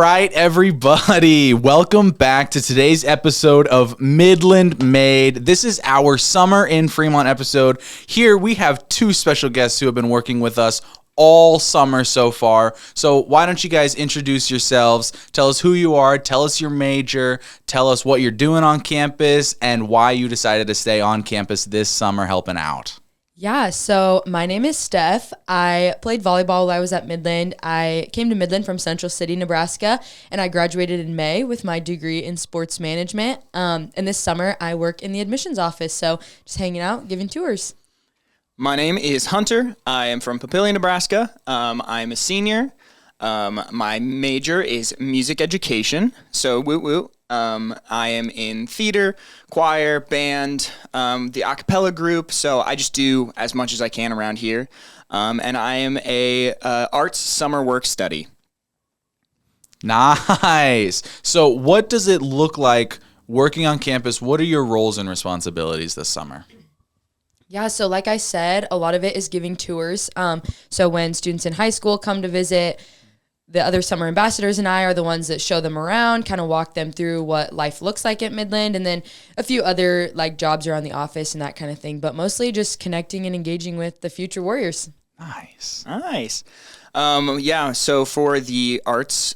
right, everybody. Welcome back to today's episode of Midland Made. This is our Summer in Fremont episode. Here we have two special guests who have been working with us all summer so far. So why don't you guys introduce yourselves, tell us who you are, tell us your major, tell us what you're doing on campus, and why you decided to stay on campus this summer helping out. Yeah, so my name is Steph. I played volleyball while I was at Midland. I came to Midland from Central City, Nebraska, and I graduated in May with my degree in sports management. And this summer, I work in the admissions office, so just hanging out, giving tours. My name is Hunter. I am from Papillion, Nebraska. I'm a senior. My major is music education, so woot woot. I am in theater, choir, band, the a cappella group, so I just do as much as I can around here. And I am a arts summer work study. Nice. So what does it look like working on campus? What are your roles and responsibilities this summer? Yeah, so like I said, a lot of it is giving tours. So when students in high school come to visit, the other summer ambassadors and I are the ones that show them around, kind of walk them through what life looks like at Midland, and then a few other like jobs around the office and that kind of thing, but mostly just connecting and engaging with the future warriors. Nice. Yeah, so for the arts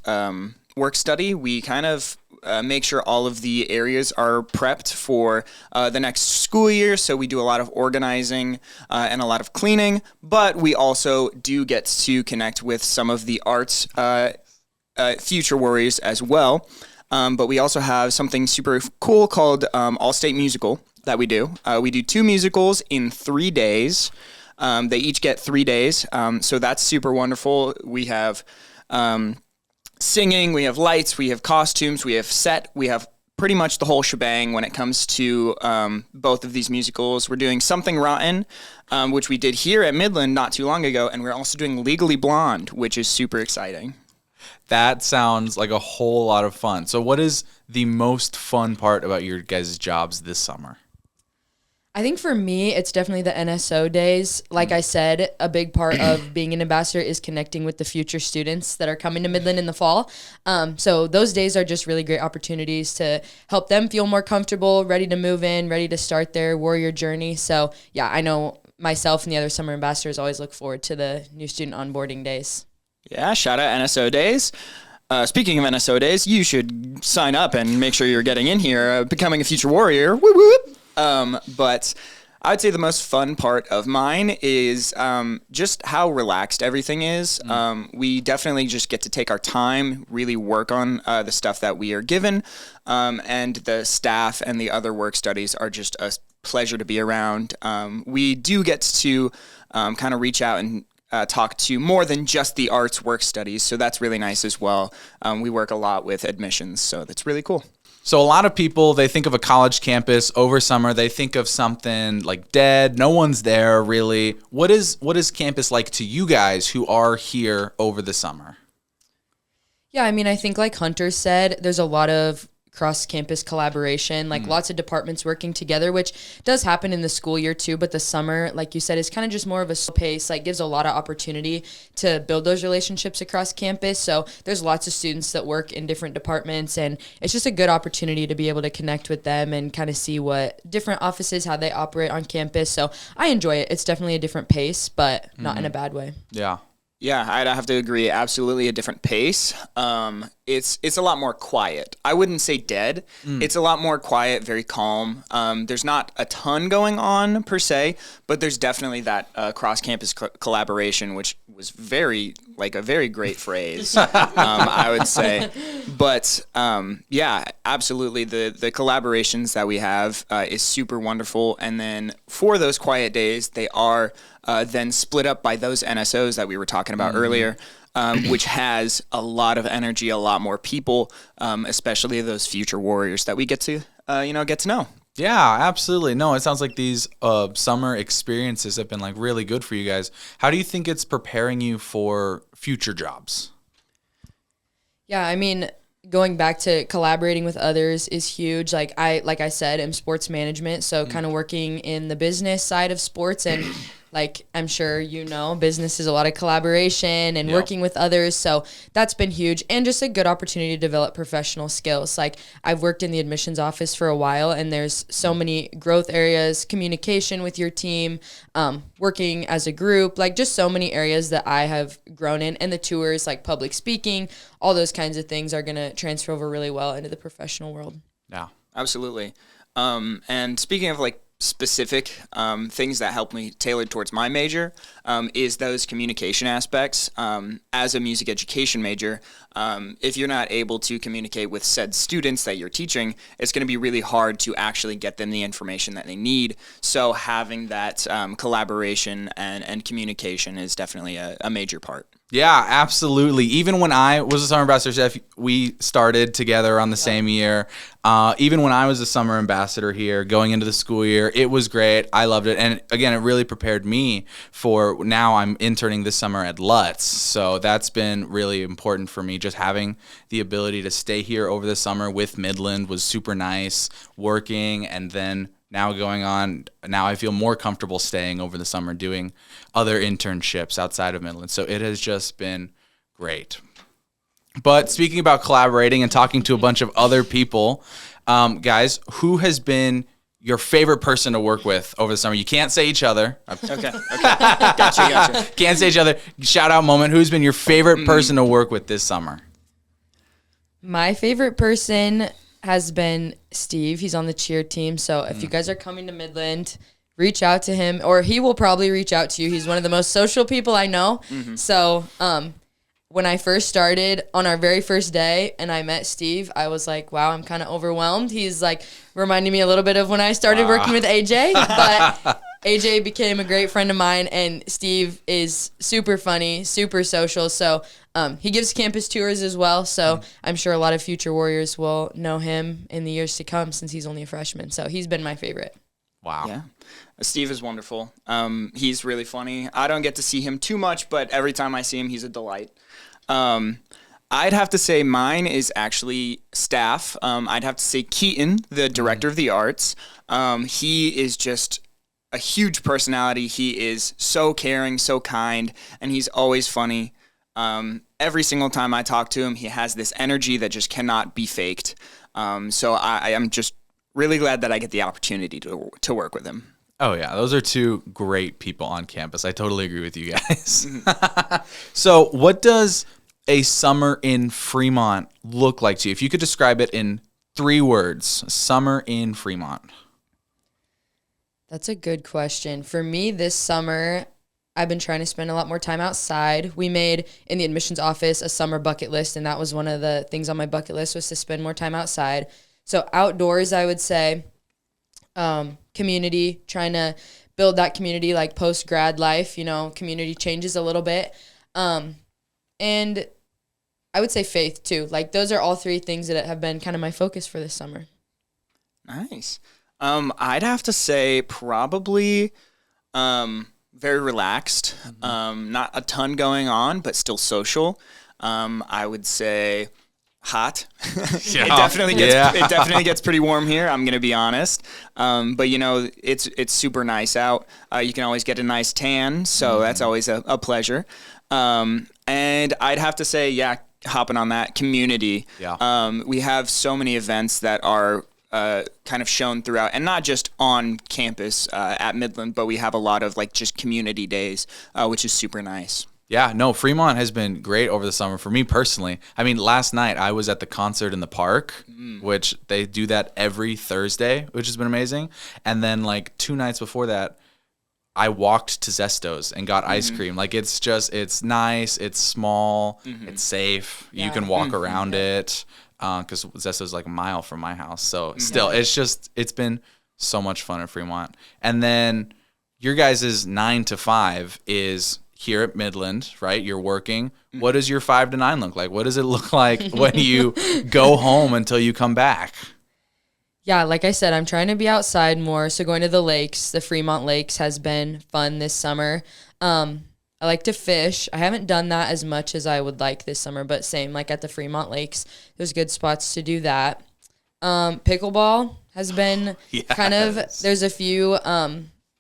work study, we kind of make sure all of the areas are prepped for the next school year. So we do a lot of organizing and a lot of cleaning, but we also do get to connect with some of the arts future warriors as well. But we also have something super cool called All-State Musical that we do. We do 2 musicals in 3 days. They each get 3 days. So that's super wonderful. We have singing, we have lights, we have costumes, we have set, we have pretty much the whole shebang when it comes to both of these musicals. We're doing Something Rotten, which we did here at Midland not too long ago, and we're also doing Legally Blonde, which is super exciting. That sounds like a whole lot of fun. So what is the most fun part about your guys' jobs this summer? I think for me, it's definitely the NSO days. Like I said, a big part of being an ambassador is connecting with the future students that are coming to Midland in the fall. So those days are just really great opportunities to help them feel more comfortable, ready to move in, ready to start their warrior journey. So yeah, I know myself and the other summer ambassadors always look forward to the new student onboarding days. Yeah, shout out NSO days. Speaking of NSO days, you should sign up and make sure you're getting in here, becoming a future warrior. Whoop whoop. But I would say the most fun part of mine is just how relaxed everything is. We definitely just get to take our time, really work on the stuff that we are given, and the staff and the other work studies are just a pleasure to be around. We do get to kind of reach out and talk to more than just the arts work studies, so that's really nice as well. We work a lot with admissions, so that's really cool. So a lot of people, they think of a college campus over summer, they think of something like dead. No one's there really. What is campus like to you guys who are here over the summer? Yeah, I mean, I think like Hunter said, there's a lot of cross-campus collaboration, like lots of departments working together, which does happen in the school year too, but the summer, like you said, is kind of just more of a slow pace, like gives a lot of opportunity to build those relationships across campus. So there's lots of students that work in different departments, and it's just a good opportunity to be able to connect with them and kind of see what different offices, how they operate on campus. So I enjoy it. It's definitely a different pace, but not in a bad way. Yeah. Yeah, I'd have to agree. Absolutely a different pace. It's a lot more quiet. I wouldn't say dead. It's a lot more quiet, very calm. There's not a ton going on per se, but there's definitely that cross-campus collaboration, which was a very great phrase, I would say. But yeah, absolutely. The collaborations that we have is super wonderful. And then for those quiet days, they are then split up by those NSOs that we were talking about earlier, which has a lot of energy, a lot more people, especially those future warriors that we get to know. Yeah, absolutely. No, it sounds like these summer experiences have been like really good for you guys. How do you think it's preparing you for future jobs? Yeah, I mean, going back to collaborating with others is huge. Like I said, am sports management, so kind of working in the business side of sports and Like, I'm sure business is a lot of collaboration and working with others. So that's been huge, and just a good opportunity to develop professional skills. Like, I've worked in the admissions office for a while, and there's so many growth areas, communication with your team, working as a group, like just so many areas that I have grown in. And the tours, like public speaking, all those kinds of things are going to transfer over really well into the professional world. Yeah, absolutely. And speaking of like specific things that help me tailored towards my major is those communication aspects. As a music education major, if you're not able to communicate with said students that you're teaching, it's going to be really hard to actually get them the information that they need. So having that collaboration and communication is definitely a major part. Yeah, absolutely. Even when I was a summer ambassador, Jeff, we started together on the same year. Even when I was a summer ambassador here, going into the school year, it was great. I loved it. And again, it really prepared me for now I'm interning this summer at Lutz. So that's been really important for me. Just having the ability to stay here over the summer with Midland was super nice, working, and then now going on, now I feel more comfortable staying over the summer doing other internships outside of Midland. So it has just been great. But speaking about collaborating and talking to a bunch of other people, guys, who has been your favorite person to work with over the summer? You can't say each other. Okay. Gotcha. Can't say each other. Shout out moment. Who's been your favorite person to work with this summer? My favorite person has been Steve. He's on the cheer team. So if you guys are coming to Midland, reach out to him, or he will probably reach out to you. He's one of the most social people I know. So when I first started on our very first day and I met Steve, I was like, wow, I'm kind of overwhelmed. He's like reminding me a little bit of when I started working with AJ, but AJ became a great friend of mine, and Steve is super funny, super social. So he gives campus tours as well. So I'm sure a lot of future Warriors will know him in the years to come since he's only a freshman. So he's been my favorite. Wow. Yeah. Steve is wonderful. He's really funny. I don't get to see him too much, but every time I see him, he's a delight. I'd have to say mine is actually staff. I'd have to say Keaton, the director of the arts. He is just a huge personality. He is so caring, so kind, and he's always funny. Every single time I talk to him, he has this energy that just cannot be faked. So I am just really glad that I get the opportunity to work with him. Oh, yeah. Those are two great people on campus. I totally agree with you guys. So what does a summer in Fremont look like to you? If you could describe it in 3 words, summer in Fremont. That's a good question. For me, this summer, I've been trying to spend a lot more time outside. We made, in the admissions office, a summer bucket list, and that was one of the things on my bucket list was to spend more time outside. So outdoors, I would say community, trying to build that community like post-grad life, community changes a little bit. And I would say faith too. Like those are all 3 things that have been kind of my focus for this summer. Nice. I'd have to say probably very relaxed, not a ton going on, but still social. I would say hot. Yeah. It definitely gets pretty warm here. I'm gonna be honest. But it's super nice out. You can always get a nice tan, so that's always a pleasure. And I'd have to say, hopping on that community. Yeah. We have so many events that are kind of shown throughout, and not just on campus at Midland, but we have a lot of like just community days, which is super nice. Yeah, no, Fremont has been great over the summer for me personally. I mean, last night I was at the concert in the park, which they do that every Thursday, which has been amazing. And then like 2 nights before that, I walked to Zesto's and got ice cream. Like it's nice, it's small, it's safe. Yeah. You can walk around it because Zesto's like a mile from my house. So still, it's been so much fun in Fremont. And then your guys' 9 to 5 is here at Midland, right? You're working. What does your 5 to 9 look like? What does it look like when you go home until you come back? Yeah, like I said, I'm trying to be outside more. So going to the lakes, the Fremont lakes has been fun this summer. I like to fish. I haven't done that as much as I would like this summer, but same, like at the Fremont lakes, there's good spots to do that. Pickleball has been kind of, there's a few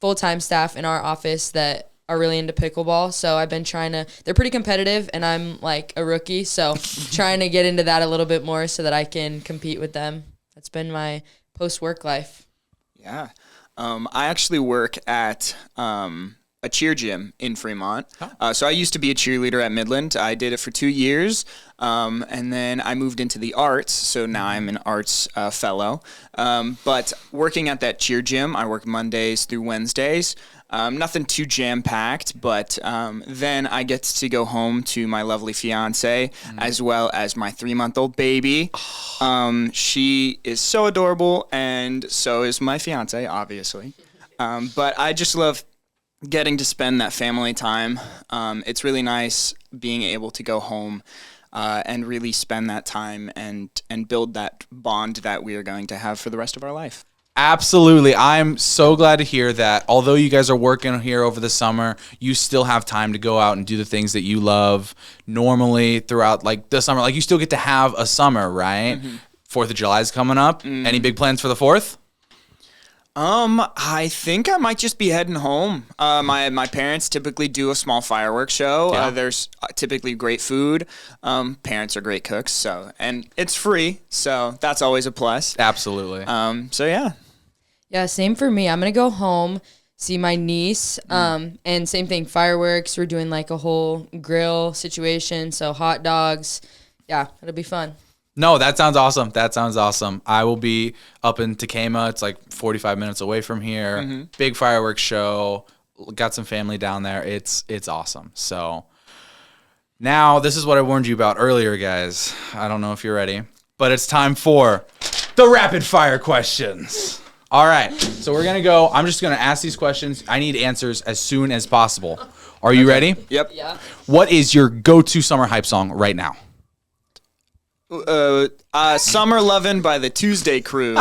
full-time staff in our office that are really into pickleball. So I've been they're pretty competitive and I'm like a rookie. So trying to get into that a little bit more so that I can compete with them. That's been my post-work life. Yeah. I actually work at a cheer gym in Fremont. So I used to be a cheerleader at Midland. I did it for 2 years. And then I moved into the arts. So now I'm an arts fellow. But working at that cheer gym, I work Mondays through Wednesdays. Nothing too jam-packed, but then I get to go home to my lovely fiance as well as my 3-month-old baby. She is so adorable, and so is my fiance, obviously. But I just love getting to spend that family time. It's really nice being able to go home and really spend that time and build that bond that we are going to have for the rest of our life. Absolutely. I'm so glad to hear that although you guys are working here over the summer, you still have time to go out and do the things that you love normally throughout like the summer. Like you still get to have a summer, right? 4th of July is coming up. Any big plans for the 4th? I think I might just be heading home. My parents typically do a small fireworks show. Yeah. There's typically great food. Parents are great cooks, and it's free, so that's always a plus. Absolutely. So yeah. Yeah, same for me. I'm going to go home, see my niece, and same thing, fireworks. We're doing like a whole grill situation, so hot dogs. Yeah, it'll be fun. No, that sounds awesome. That sounds awesome. I will be up in Tacoma. It's like 45 minutes away from here. Big fireworks show. Got some family down there. It's awesome. So now this is what I warned you about earlier, guys. I don't know if you're ready, but it's time for the rapid fire questions. All right. So we're going to go. I'm just going to ask these questions. I need answers as soon as possible. Are you ready? Yep. Yeah. What is your go-to summer hype song right now? Summer Lovin' by the Tuesday Crew.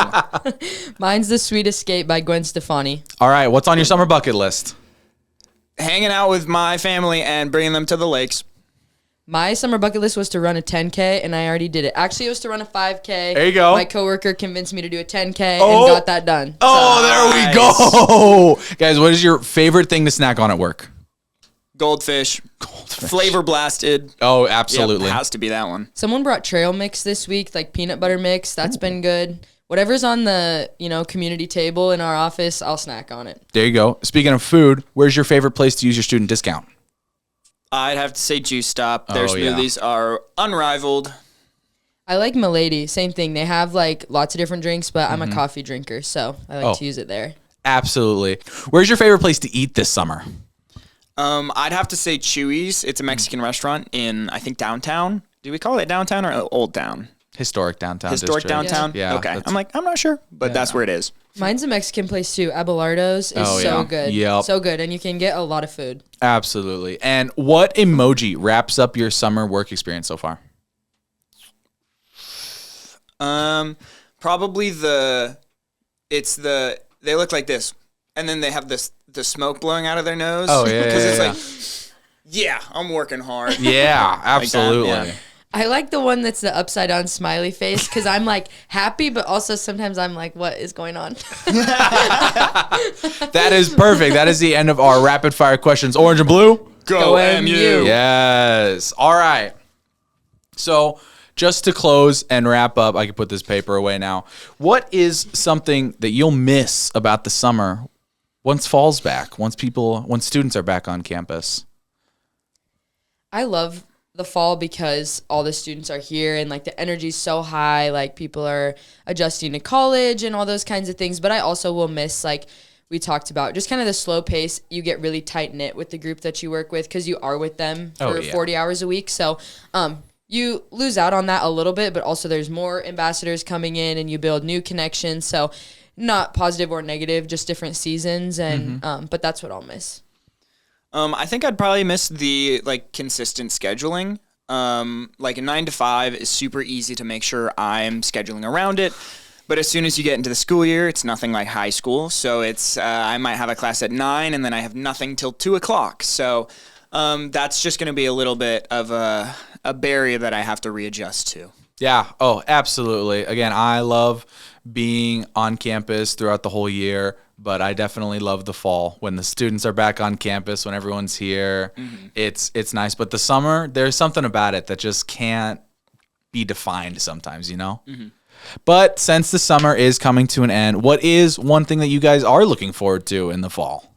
Mine's The Sweet Escape by Gwen Stefani. All right. What's on your summer bucket list? Hanging out with my family and bringing them to the lakes. My summer bucket list was to run a 10K, and I already did it. Actually, it was to run a 5K. There you go. My coworker convinced me to do a 10K and got that done. Oh, there we go. Guys, what is your favorite thing to snack on at work? Goldfish. Flavor blasted. Oh, absolutely. Yep, has to be that one. Someone brought trail mix this week, like peanut butter mix. That's been good. Whatever's on the, community table in our office, I'll snack on it. There you go. Speaking of food, where's your favorite place to use your student discount? I'd have to say Juice Stop. Their smoothies are unrivaled. I like Milady. Same thing. They have like lots of different drinks, but I'm a coffee drinker, so I like to use it there. Absolutely. Where's your favorite place to eat this summer? I'd have to say Chewy's. It's a Mexican restaurant in, I think, downtown. Do we call it downtown or Old Town? Historic downtown. Historic district. downtown? Yeah. Okay. I'm not sure, but that's where it is. Mine's a Mexican place too. Abelardo's is so good. Yep. So good, and you can get a lot of food. Absolutely. And what emoji wraps up your summer work experience so far? Probably they look like this, and then they have the smoke blowing out of their nose. Oh, yeah, because yeah, it's like, I'm working hard. Yeah, absolutely. Like that, yeah. I like the one that's the upside down smiley face because I'm like happy, but also sometimes I'm like, what is going on? That is perfect. That is the end of our rapid fire questions. Orange and blue? Go MU. Yes. All right. So just to close and wrap up, I can put this paper away now. What is something that you'll miss about the summer once fall's back, once students are back on campus? I love the fall because all the students are here and like the energy's so high, like people are adjusting to college and all those kinds of things. But I also will miss, like we talked about, just kind of the slow pace. You get really tight knit with the group that you work with because you are with them for 40 hours a week. So you lose out on that a little bit, but also there's more ambassadors coming in and you build new connections. So not positive or negative, just different seasons. And but that's what I'll miss. I think I'd probably miss the consistent scheduling. Like a 9 to 5 is super easy to make sure I'm scheduling around it. But as soon as you get into the school year, it's nothing like high school. So it's I might have a class at 9 and then I have nothing till 2 o'clock. So that's just going to be a little bit of a barrier that I have to readjust to. Yeah. Oh, absolutely. Again, I love being on campus throughout the whole year, but I definitely love the fall when the students are back on campus, when everyone's here. It's nice. But the summer, there's something about it that just can't be defined sometimes, you know? But since the summer is coming to an end, what is one thing that you guys are looking forward to in the fall?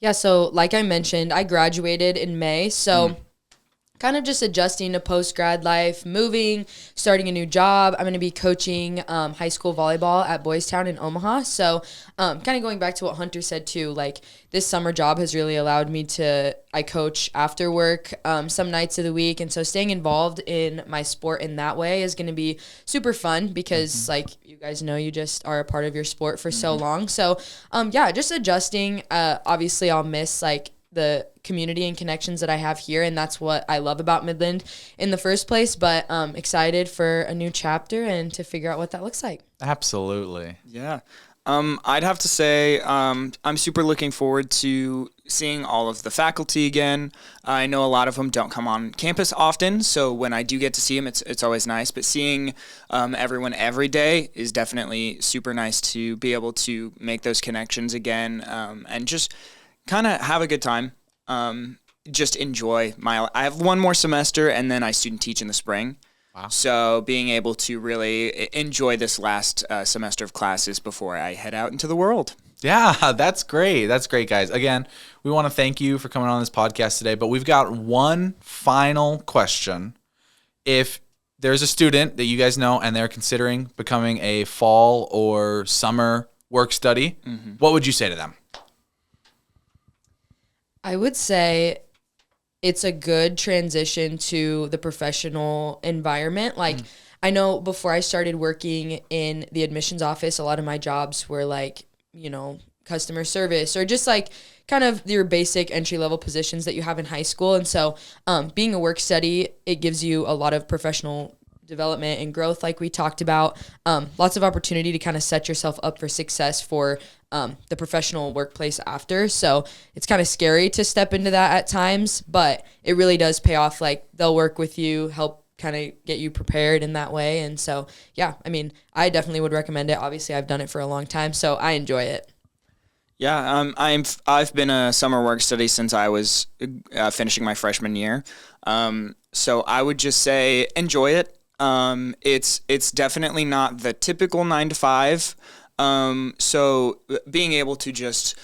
Yeah, so like I mentioned, I graduated in May, so kind of just adjusting to post-grad life, moving, starting a new job. I'm going to be coaching high school volleyball at Boys Town in Omaha. So kind of going back to what Hunter said too, like this summer job has really allowed me I coach after work some nights of the week. And so staying involved in my sport in that way is going to be super fun because like you guys know, you just are a part of your sport for so long. So yeah, just adjusting. Obviously I'll miss like the community and connections that I have here, and that's what I love about Midland in the first place, but excited for a new chapter and to figure out what that looks like. Absolutely. Yeah. I'd have to say I'm super looking forward to seeing all of the faculty again. I know a lot of them don't come on campus often, so when I do get to see them, it's always nice. But seeing everyone every day is definitely super nice to be able to make those connections again and just kind of have a good time. Just enjoy I have one more semester and then I student teach in the spring. Wow. So being able to really enjoy this last semester of classes before I head out into the world. Yeah, that's great. That's great, guys. Again, we want to thank you for coming on this podcast today, but we've got one final question. If there's a student that you guys know and they're considering becoming a fall or summer work study, what would you say to them? I would say it's a good transition to the professional environment. Like, I know before I started working in the admissions office, a lot of my jobs were like, you know, customer service or just like kind of your basic entry-level positions that you have in high school. And so being a work study, it gives you a lot of professional development and growth like we talked about. Lots of opportunity to kind of set yourself up for success for the professional workplace after. So it's kind of scary to step into that at times, but it really does pay off. Like they'll work with you, help kind of get you prepared in that way. And so, yeah, I mean, I definitely would recommend it. Obviously I've done it for a long time, so I enjoy it. Yeah, I've been a summer work study since I was finishing my freshman year. So I would just say enjoy it. It's definitely not the typical 9 to 5. So being able to just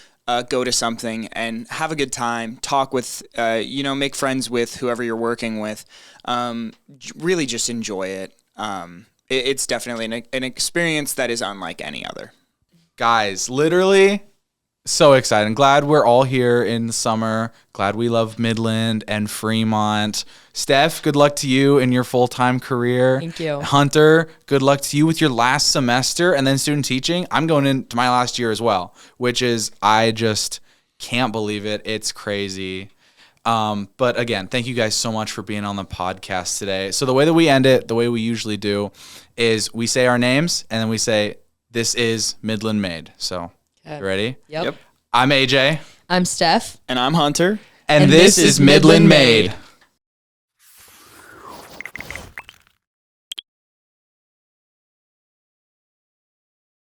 go to something and have a good time, talk with, make friends with whoever you're working with, really just enjoy it. It's definitely an experience that is unlike any other. Guys, literally so excited. I'm glad we're all here in the summer. Glad we love Midland and Fremont. Steph, good luck to you in your full-time career. Thank you. Hunter, good luck to you with your last semester and then student teaching. I'm going into my last year as well, which is, I just can't believe it. It's crazy. But again, thank you guys so much for being on the podcast today. So the way that we end it, the way we usually do, is we say our names and then we say, this is Midland Made. So you ready? Yep. I'm AJ. I'm Steph. And I'm Hunter. And this is Midland Made.